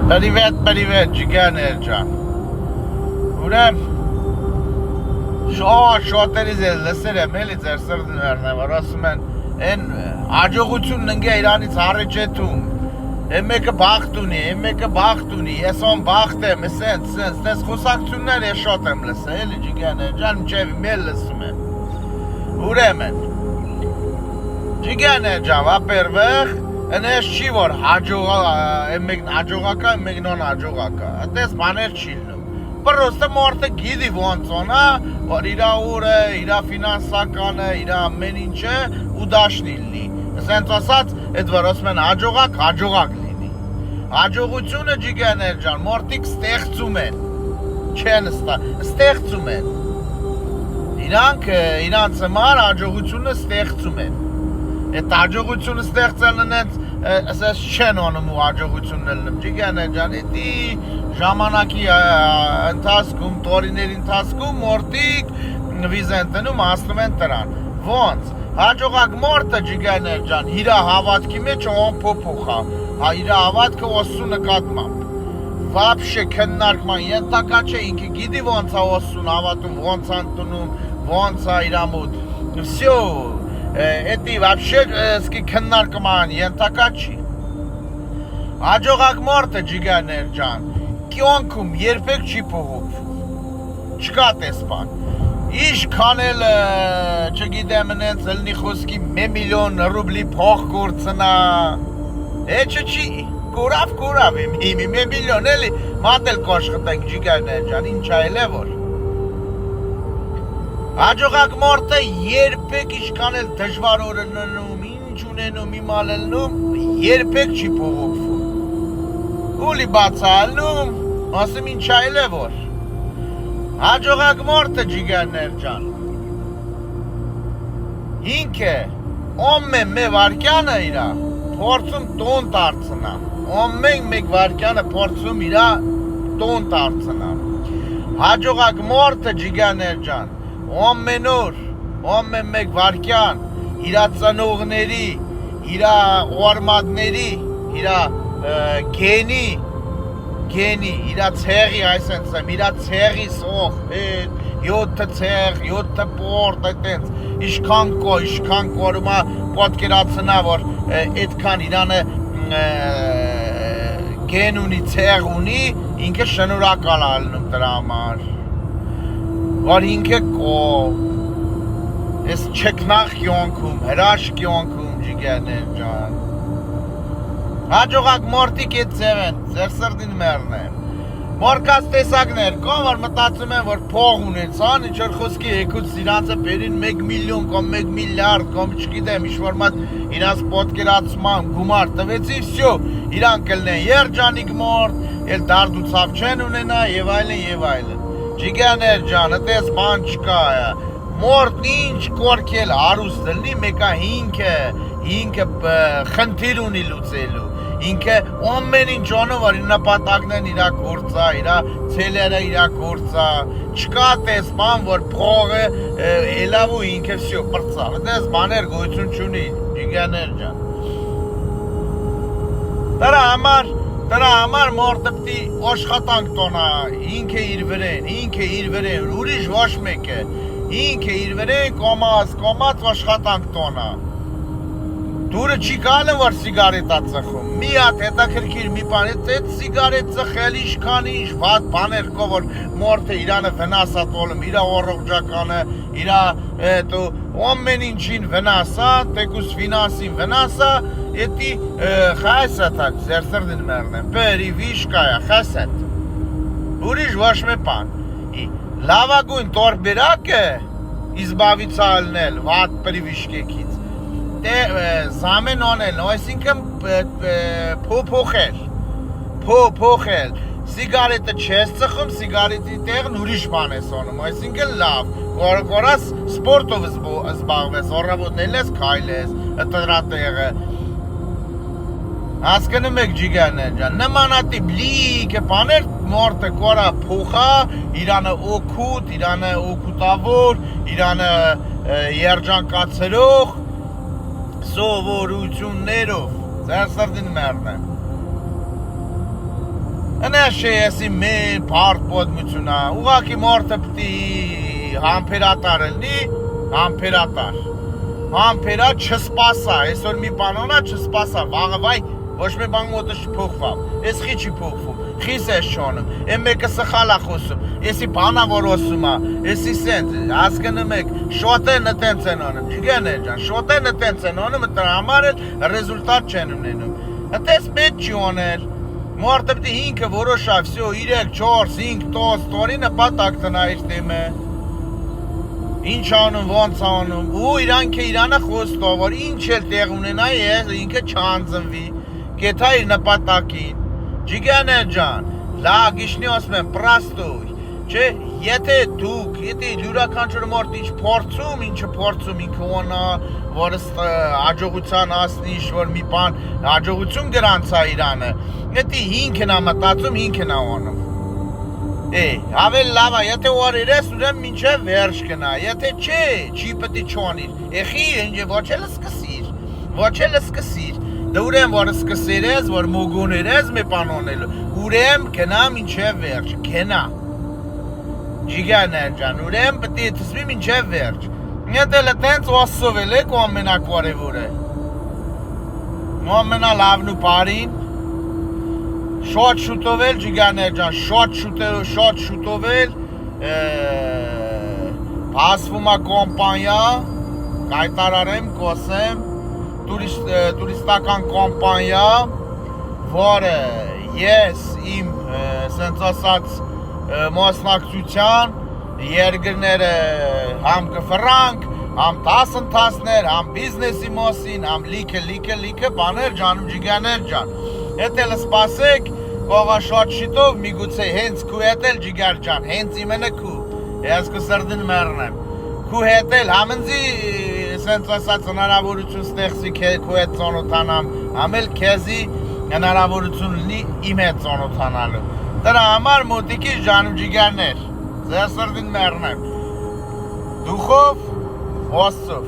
Привет, ջիգաներ ուրեմ շոտերից էլ լսեր եմ էլի ձեր սրդներն է, որ ասում են են աջողությունն ընգե իրանից առաջ էթում մեկը բախտ ունի, ես on բախտ եմ, սենց, տես խոսակցություններ ես շոտ եմ լսել, էլի ջիգաներ ջան, մինչև մեել լսում եմ ուրեմն ջիգաներ ջան, во-первых Ընես չի, որ մեկն աջողակա, մեկն on աջողակա, այդպես բաներ չի լինում, պրոստը մարդը գիտի ոնցոնա, որ իրա օրը, իրա ֆինանսականը, իրա ամեն ինչը ու դաշնի լինի, սենց ասած, այդ որ ասում են աջողակ լինի, աջողությունը ջիգաներ ջան, մարդիկ ստեղծում են, չեն ստեղծում են, իրանց համար աջողությունը ստեղծում են, Այդ աջողությունը ստեղծելն են ասես չեն անում ու աջողությունն ելնում ջիգաներ ջան, էդի ժամանակի ընթացքում, տորիների ընթացքում մորտիկ վիզենտնում ասնում են տրան, ոնց, հաջողակ մորտը ջիգաներ ջան, իրա հավատքի մեջ on փոփոխա, իրա հավատքը օսու նկատմամբ, վաբշե քննարկման ենթակա չէ, ինքը գիտի ոնց է օսուն հավատում, ոնց է ընդունում, ոնց է իրա մոտ, վսյո Էդի վաբշե սկի քննարկման ենթակա չի Աջողակ մարդը ջիգաներ ջան կյանքում երբեք չի փոխվում Չկա տեսփան Ինչքան էլ չգիտեմ նենց ելնի խոսքի 1 միլիոն ռուբլի փող կորցնա Էջը չի կորավ 1 միլիոն էլի մատել կաշխտենք ջիգաներ ջան ինչ այլ է որ Աջողակ մարդը երբեք ինչքան էլ դժվար օր լինում, ինչ ունենում, իմալ լինում, երբեք չի փողոքվում։ Ուլի բացալնում, ասում ինչ այլ է որ։ Աջողակ մարդը ջիգաներ ջան։ Ինքը ամեն մեկ վարքյանը իրա փորձում տոն դարձնա։ Ամեն մեկ վարքյանը փորձում իրա տոն դարձնա։ Աջողակ մարդը ջիգաներ ջան Ամեն օր, ամեն մեկ վարքյան, իրա ծնողների, իրա օրմատների, իրա գենի, իրա ցեղի, այսպես, իրա ցեղի սող, 7 ցեղ, 7 պորտ, այդպես, ինչքան կորումա պատկերացնա, որ այդքան իրանը գեն ունի, ցեղ ունի, ինքը շնորհակալ է լինում դրա համար։ Որ ինքը ես չքնախ կյանքում, հրաշ կյանքում ջիգաներ ջան Հաջողակ մարդիկ էդ ձև են, ձեր սրդին մերն է Մորկած տեսակներ կան, որ մտածում են, որ փող ունեցան, ինչ-որ խոսքի եկուց իրանցը բերին 1 միլիոն կամ 1 միլիարդ կամ չգիտեմ, ինչ-որ մատ իրանց պատկերացման գումար տվեցի, վсё, իրանք կլնեն երջանիկ մարդ, էլ դարդ ու ցավ չեն ունենա եւ այլն Ջիգաներ ջան, այդպես բան չկա Մորտն ինչ կորքել հարուստ լինի, մեկա ինքը խնդիր ունի լուծելու Ինքը ամեն ինչ անում, որ իր նպատակներն իրա գործա, իրա ցելերը իրա գործա Չկա այդպես բան, որ փողը ելավ ու ինքը վсё պրծավ Այդպես բաներ գոյություն չունի, ջիգաներ ջան Դրա համար մարդը պիտի աշխատանք տոնա, ինքը իր վրեն, ուրիշ ոչ մեկը, ինքը իր վրեն կոմած աշխատանք տոնա Դուրը չի գալը, որ սիգարետա ծխում, մի հատ հետաքրքիր մի բան, այդ սիգարետ ծխել ինչքան ինչ վատ բաներ կա, որ մարդը իրանը վնասա տոլում, իրա առողջականը, իրա ամեն ինչին վնասա, տեկուս ֆինանսին վնասա, Էդի խայսատակ, ձեր սրդին մերն եմ, պերիվիշկա է, խայսատ Ուրիշ ոչ մի բան Լավագույն տորբերակ է Իզբավիցա ալնել, վատ պերիվիշկեքից Զամեն անել, այսինքն փոփոխել Սիգարետը չես ծխում, սիգարետի տեղն ուրիշ բան ես անում, այսինքն լավ Կորած սպորտով զբաղվես, առավոտն ես քայլես, դրա տեղը Հասկանում եք ջիգաներ ջան, նմանատիպ լիքը բաներ մարդը կորա փոխա, իրանը օգուտ, իրանը օգուտավոր, իրանը երջանկացրող, սովորություններով, ձեր սրդին մերն եմ Հնաշե եսի մեր բարդ պոդմությունա, ուղակի մորդը պտի համպերատար ելնի, համպերա չսպասա, այսօր մի բանոնա չսպասա, վաղը վայ, ոչ մի բան մոտը չփոխվավ, ես խի չի փոխվում, խիս ես չոնում, եմ մեկը սխալ է խոսում, եսի բանա որ ասում է, եսի սենց, հասկանում եք, շոտեն տենց են անում, ջիգան է ջան, շոտեն տենց են անում, դրա համար էլ ռեզուլտատ չեն ունենում, այդպես պետք չի օնել, մորդը պտի ինքը որոշավ, վсё, 3, 4, 5, 10 տորի նպատակ տնա իր դեմը Ինչ անում, ոնց անում, ու իրանքը իրանը խոստով, որ ինչ էլ տեղ ունենա ես, ինքը չանձնվի, կեթա իր նպատակին, ջիգան է ջան, լա գիշնի ասում եմ, պրաստույ, չէ, եթե դուք, եթե լյուրականչոր մորդ ինչ փորձում, ինչը փորձում, ինքը ոնա, որ աջողության ասնիշ, որ մի բան, աջողություն գրանցա իրանը, եթե հինքն է մտածում, հինքն է անում Ավել լավ է, եթե ուարիր ես, ուրեմ մինչև վերջ կնա, եթե չէ, չի պտի չոնիր, էխի ոչ էլ սկսիր, դե ուրեմ որ սկսիր ես, որ մոգոներ ես մի պանոնելու, ուրեմ կնա մինչև վերջ, կնա, ջիգան է ջան, ուրեմ պտի թսվի մինչև վերջ, նետել է տենց ոսսովել եք ու ամենակարևոր է, ու ամենալավն ու պարին, Շատ շուտովել ջիգաներ ջան, շատ շուտովել Բասվում է կոմպանիա, կայտարարեմ, կոսեմ, տուրիստական կոմպանիա, որը ես իմ սենց ասած մասնակցության երկրները համ կֆրանք, համ տասներ, համ բիզնեսի մասին, համ լիքը բաներ ջանում ջիգաներ ջան Հետ էլ սպասեք, կողա շատ շիտով, միգուցե հենց քու հետ էլ ջիգար ջան, հենց իմենը քու, ես կու սրդին մերնեմ, քու հետ էլ համնձի սենց ասած հնարավորություն ստեղծի քու հետ ծոնոթանամ, համ էլ քեզի հնարավորություն լինի իմ հետ ծոնոթանալու, դրա համար մոտիկի ջանում ջիգարներ, ձեր սրդին մերնեմ, դուխով, ոստով